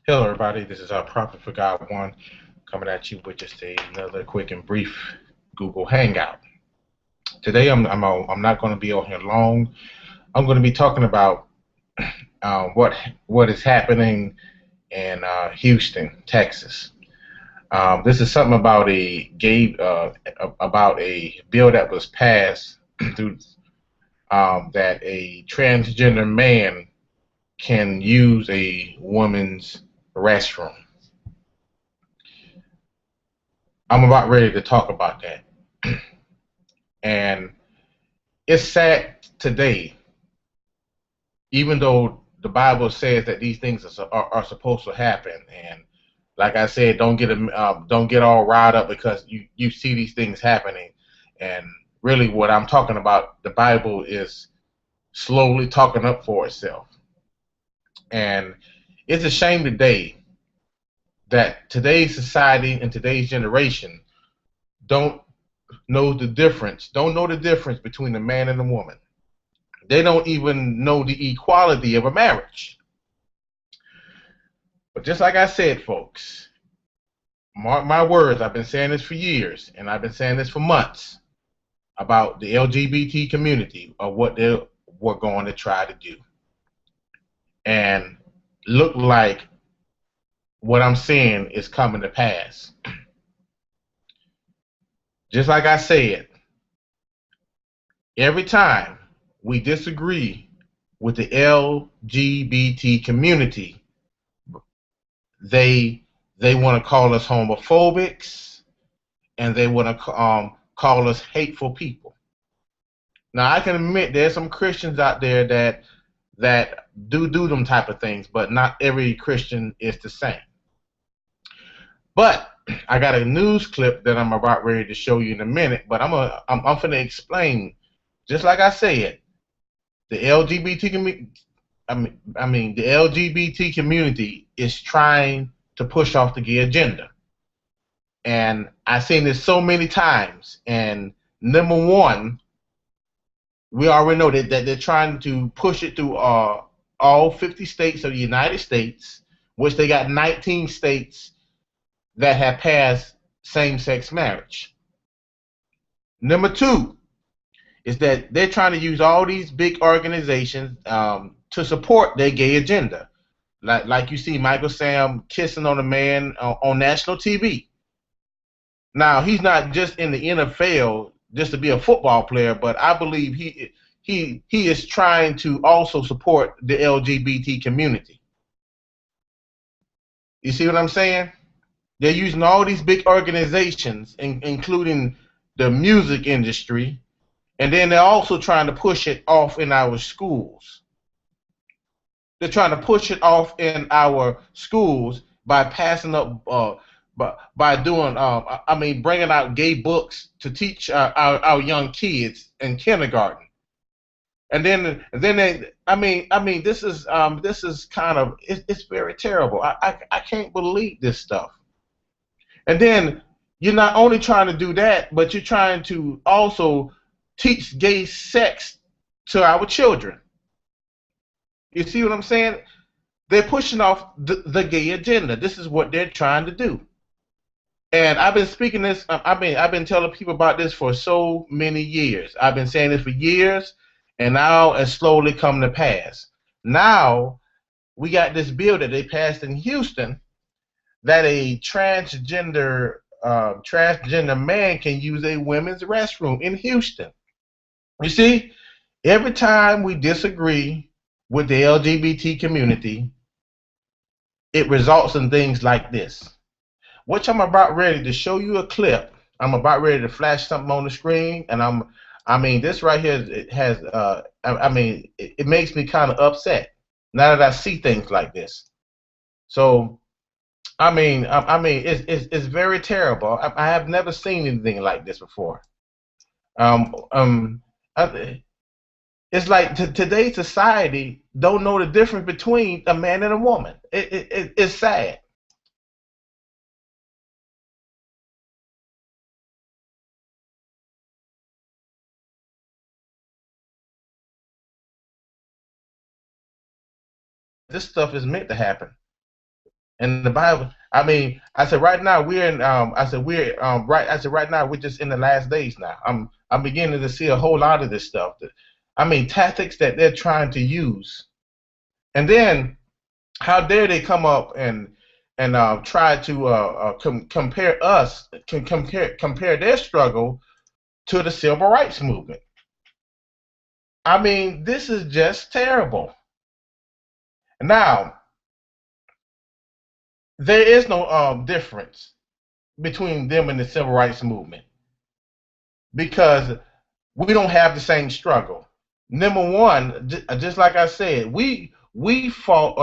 Hello, everybody. This is our Prophet for God One coming at you with just another quick and brief Google Hangout. Today, I'm not going to be on here long. I'm going to be talking about what is happening in Houston, Texas. This is something about a bill that was passed through that a transgender man can use a woman's restroom. I'm about ready to talk about that. And it's sad today, even though the Bible says that these things are supposed to happen. And like I said, don't get all riled up because you see these things happening. And really, what I'm talking about, the Bible is slowly talking up for itself. And it's a shame today that today's society and today's generation don't don't know the difference between a man and a woman. They don't even know the equality of a marriage. But just like I said, folks, mark my words, I've been saying this for years, and I've been saying this for months about the LGBT community or what they were going to try to do. And look like what I'm seeing is coming to pass. Just like I said, every time we disagree with the LGBT community, they they want to call us homophobics and they want to call us hateful people. Now I can admit there's some Christians out there that do them type of things, but not every Christian is the same. But I got a news clip that I'm about ready to show you in a minute. But I'm gonna explain, just like I said, the LGBT community. The LGBT community is trying to push off the gay agenda. And I've seen this so many times. And number one, we already know that they're trying to push it through all 50 states of the United States, which they got 19 states that have passed same-sex marriage. Number two is that they're trying to use all these big organizations to support their gay agenda. Like you see Michael Sam kissing on a man on national TV. Now he's not just in the NFL just to be a football player, but I believe he is trying to also support the LGBT community. You see what I'm saying? They're using all these big organizations, including the music industry, and then they're also trying to push it off in our schools. They're trying to push it off in our schools by passing up, by doing, bringing out gay books to teach our young kids in kindergarten. And then this is kind of it's very terrible. I can't believe this stuff. And then you're not only trying to do that, but you're trying to also teach gay sex to our children. You see what I'm saying? They're pushing off the gay agenda. This is what they're trying to do. And I've been speaking this. I've been telling people about this for so many years. I've been saying this for years, and now it's slowly come to pass. Now we got this bill that they passed in Houston that a transgender man can use a women's restroom in Houston. You see, every time we disagree with the LGBT community, it results in things like this. Which I'm about ready to show you a clip. I'm about ready to flash something on the screen, and this right here it has it makes me kind of upset now that I see things like this. So it's very terrible. I have never seen anything like this before. Um, um, I, it's like today's society don't know the difference between a man and a woman. It's sad. This stuff is meant to happen. And the Bible, I mean, I said right now we're in. I said we're right. I said right now we're just in the last days now. I'm beginning to see a whole lot of this stuff. I mean, tactics that they're trying to use, and then how dare they come up and try to compare us, compare their struggle to the civil rights movement. I mean, this is just terrible. Now, there is no difference between them and the civil rights movement because we don't have the same struggle. Number one, just like I said, we fought.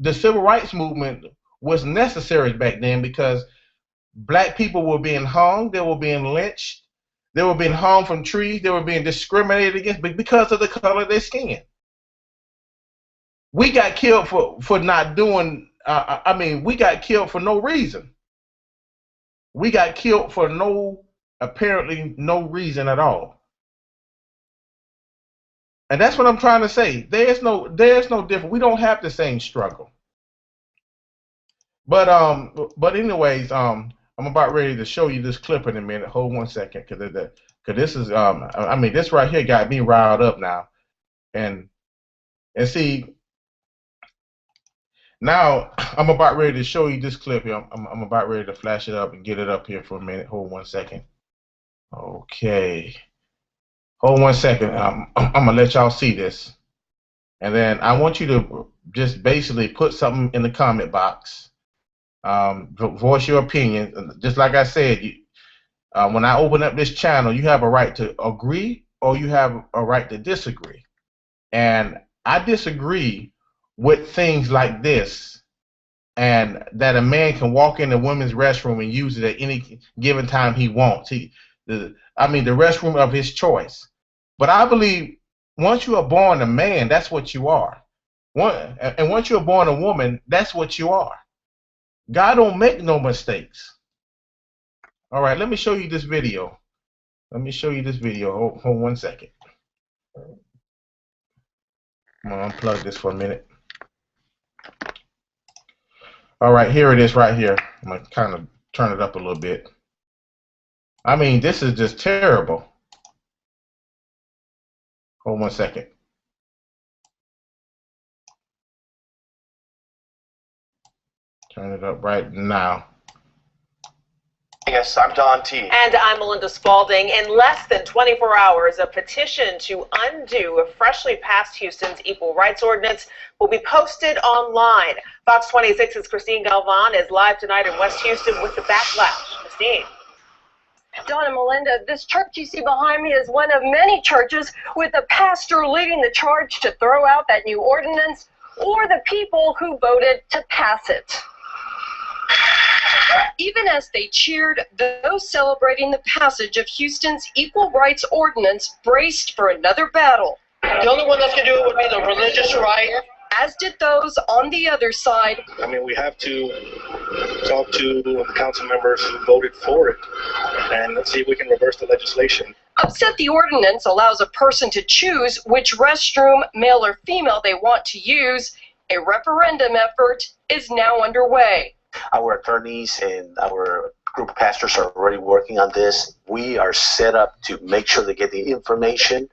The civil rights movement was necessary back then because black people were being hung, they were being lynched, they were being hung from trees, they were being discriminated against because of the color of their skin. We got killed for not doing. I mean, we got killed for no reason. We got killed for apparently no reason at all. And that's what I'm trying to say. There's no difference. We don't have the same struggle. But anyways, I'm about ready to show you this clip in a minute. Hold 1 second, because this is I mean, this right here got me riled up now, and see, now I'm about ready to show you this clip here. I'm about ready to flash it up and get it up here for a minute. Hold 1 second. Okay. Hold 1 second. I'm gonna let y'all see this, and then I want you to just basically put something in the comment box. Voice your opinion. Just like I said, when I open up this channel, you have a right to agree or you have a right to disagree. And I disagree with things like this, and that a man can walk in the women's restroom and use it at any given time he wants. I mean, the restroom of his choice. But I believe once you are born a man, that's what you are. And once you're born a woman, that's what you are. God don't make no mistakes. All right, let me show you this video. Let me show you this video. Hold 1 second. I'm gonna unplug this for a minute. All right, here it is right here. I'm gonna kind of turn it up a little bit. I mean, this is just terrible. Hold 1 second. Turn it up right now. Yes, I'm Don T. And I'm Melinda Spalding. In less than 24 hours, a petition to undo a freshly passed Houston's equal rights ordinance will be posted online. Fox 26's Christine Galvan is live tonight in West Houston with the backlash. Christine. Don and Melinda, this church you see behind me is one of many churches with a pastor leading the charge to throw out that new ordinance, or the people who voted to pass it. Even as they cheered, those celebrating the passage of Houston's equal rights ordinance braced for another battle. The only one that's going to do it would be the religious right. As did those on the other side. I mean, we have to talk to the council members who voted for it and let's see if we can reverse the legislation. Upset the ordinance allows a person to choose which restroom, male or female, they want to use. A referendum effort is now underway. Our attorneys and our group of pastors are already working on this. We are set up to make sure they get the information,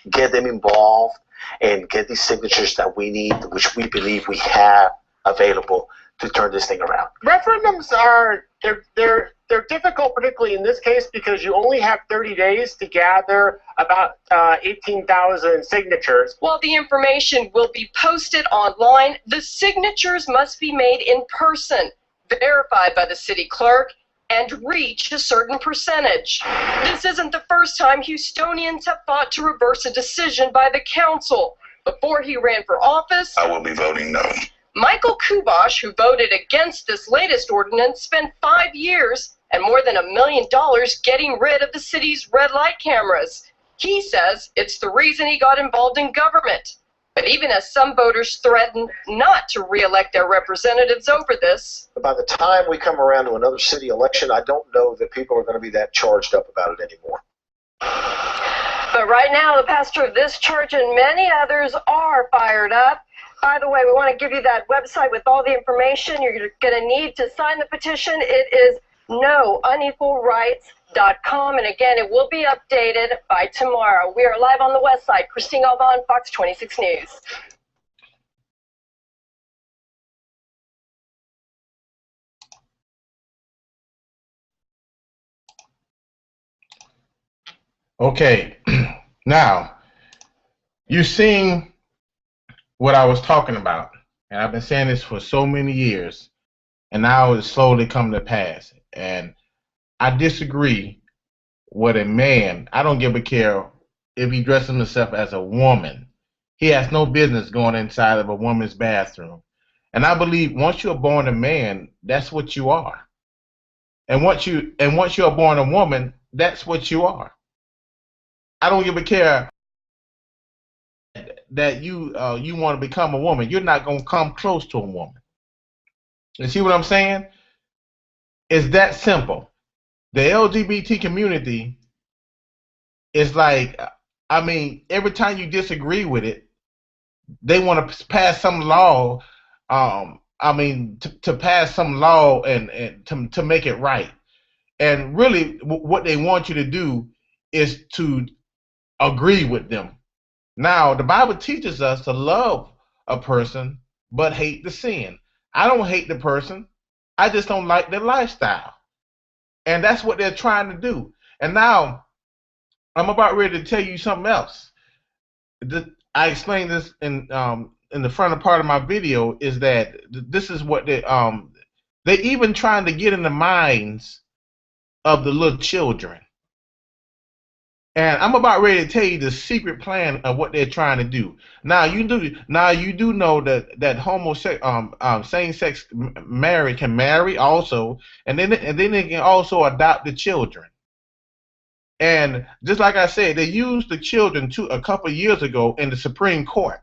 get them involved, and get these signatures that we need, which we believe we have available to turn this thing around. Referendums are they're difficult, particularly in this case, because you only have 30 days to gather about 18,000 signatures. While the information will be posted online, the signatures must be made in person, verified by the city clerk, and reach a certain percentage. This isn't the first time Houstonians have fought to reverse a decision by the council. Before he ran for office, I will be voting no. Michael Kubosh, who voted against this latest ordinance, spent 5 years and more than $1 million getting rid of the city's red light cameras. He says it's the reason he got involved in government. But even as some voters threaten not to re-elect their representatives over this, By the time we come around to another city election, I don't know that people are going to be that charged up about it anymore. but right now the pastor of this church and many others are fired up. by the way, we want to give you that website with all the information. You're going to need to sign the petition. It is nounequalrights.com. And again, it will be updated by tomorrow. We are live on the West Side. Christine Galvan, Fox 26 News. Okay, now you're seeing what I was talking about, and I've been saying this for so many years, and now it's slowly coming to pass. And I disagree with a man. I don't give a care if he dresses himself as a woman. He has no business going inside of a woman's bathroom. And I believe once you're born a man, that's what you are. And once you're born a woman, that's what you are. I don't give a care that you want to become a woman. You're not going to come close to a woman. You see what I'm saying? It's that simple. The LGBT community is like, I mean, every time you disagree with it, they want to pass some law. I mean, to pass some law and to make it right. And really, what they want you to do is to agree with them. Now, the Bible teaches us to love a person but hate the sin. I don't hate the person. I just don't like their lifestyle. And that's what they're trying to do. And now, I'm about ready to tell you something else. I explained this in the front part of my video, is that this is what they even trying to get in the minds of the little children. And I'm about ready to tell you the secret plan of what they're trying to do. Now you do know that same-sex marriage can marry also, and then they can also adopt the children. And just like I said, they used the children a couple of years ago in the Supreme Court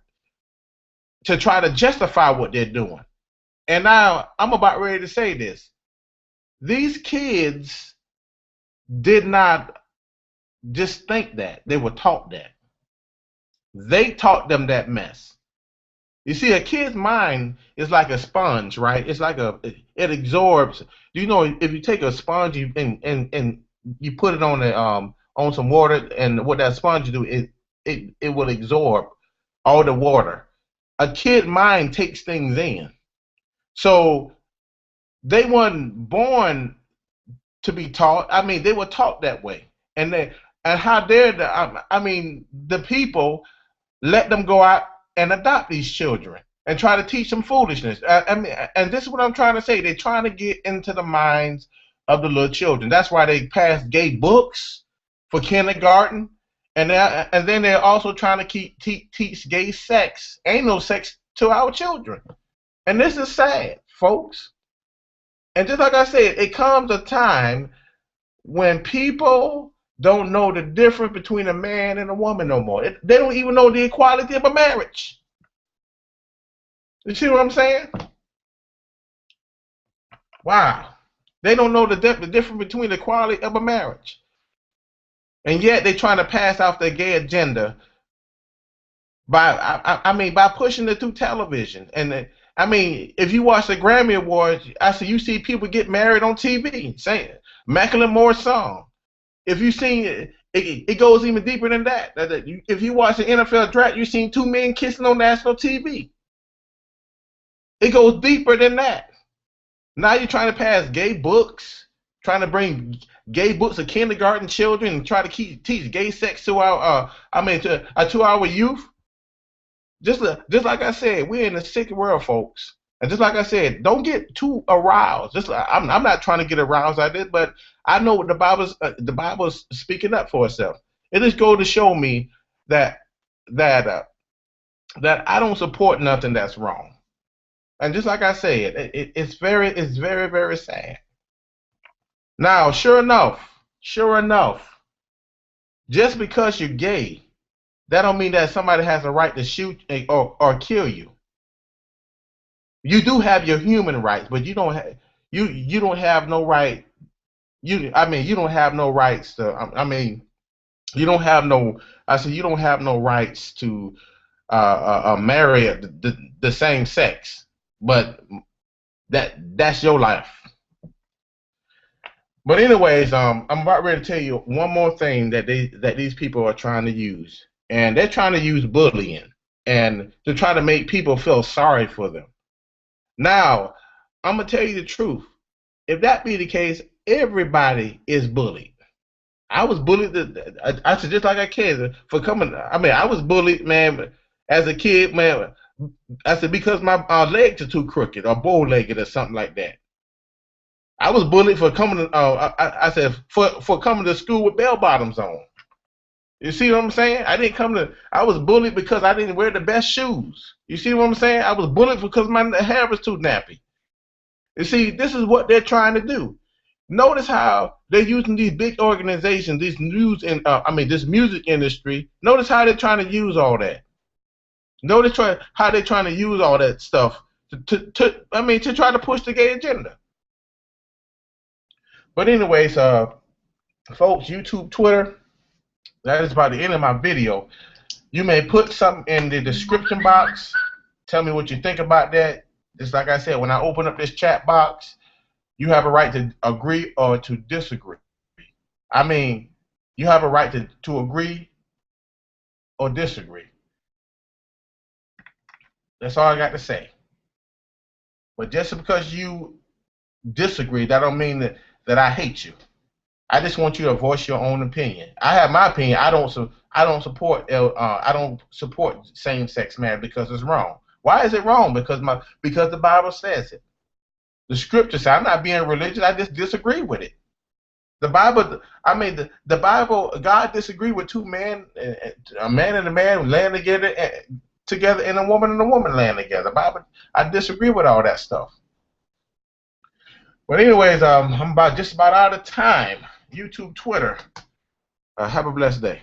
to try to justify what they're doing. And now I'm about ready to say this. These kids did not just think that. They were taught that. They taught them that mess. You see, a kid's mind is like a sponge, right? It's like it absorbs. You know, if you take a sponge and you put it on some water, and what that sponge do, it will absorb all the water. A kid's mind takes things in. So they weren't born to be taught. I mean, they were taught that way. And how dare the people let them go out and adopt these children and try to teach them foolishness. And this is what I'm trying to say. They're trying to get into the minds of the little children. That's why they passed gay books for kindergarten, and then they're also trying to teach gay sex, anal sex, to our children. And this is sad, folks. And just like I said, it comes a time when people don't know the difference between a man and a woman no more. They don't even know the equality of a marriage. You see what I'm saying? Wow. They don't know the difference between the equality of a marriage. And yet they're trying to pass off their gay agenda by pushing it through television. And if you watch the Grammy Awards, you see people get married on TV, saying Macklemore song. If you seen it goes even deeper than that. If you watch the NFL draft, you've seen two men kissing on national TV. It goes deeper than that. Now you're trying to pass gay books, trying to bring gay books to kindergarten children, and try to teach gay sex to our youth. Just like I said, we're in a sick world, folks. And just like I said, don't get too aroused. I'm not trying to get aroused like this, but I know what the Bible's speaking up for itself. It just goes to show me that I don't support nothing that's wrong. And just like I said, it's very, very sad. Now, sure enough, just because you're gay, that don't mean that somebody has a right to shoot or kill you. You do have your human rights, but you don't have no right. You don't have no rights to. You don't have no. You don't have no rights to marry the same sex, but that's your life. But anyways, I'm about ready to tell you one more thing that these people are trying to use, and they're trying to use bullying and to try to make people feel sorry for them. Now, I'm gonna tell you the truth. If that be the case, everybody is bullied. I was bullied. I said just like a kid for coming. I mean, I was bullied, man, as a kid, man. I said because my legs are too crooked or bow-legged or something like that. I was bullied for coming. I said for coming to school with bell bottoms on. You see what I'm saying? I didn't come to. I was bullied because I didn't wear the best shoes. You see what I'm saying? I was bullied because my hair was too nappy. You see, this is what they're trying to do. Notice how they're using these big organizations, these news and this music industry. Notice how they're trying to use all that. Notice how they're trying to use all that stuff to try to push the gay agenda. But anyways, folks, YouTube, Twitter, that is about the end of my video. You may put something in the description box. Tell me what you think about that. Just like I said, when I open up this chat box, you have a right to agree or to disagree. I mean, you have a right to agree or disagree. That's all I got to say. But just because you disagree, that don't mean that I hate you. I just want you to voice your own opinion. I have my opinion. I don't support same-sex marriage because it's wrong. Why is it wrong? Because the Bible says it. The scripture says, I'm not being religious. I just disagree with it. The Bible, the Bible, God disagreed with two men, a man and a man laying together, and a woman laying together. The Bible, I disagree with all that stuff. But anyways, I'm just about out of time. YouTube, Twitter. Have a blessed day.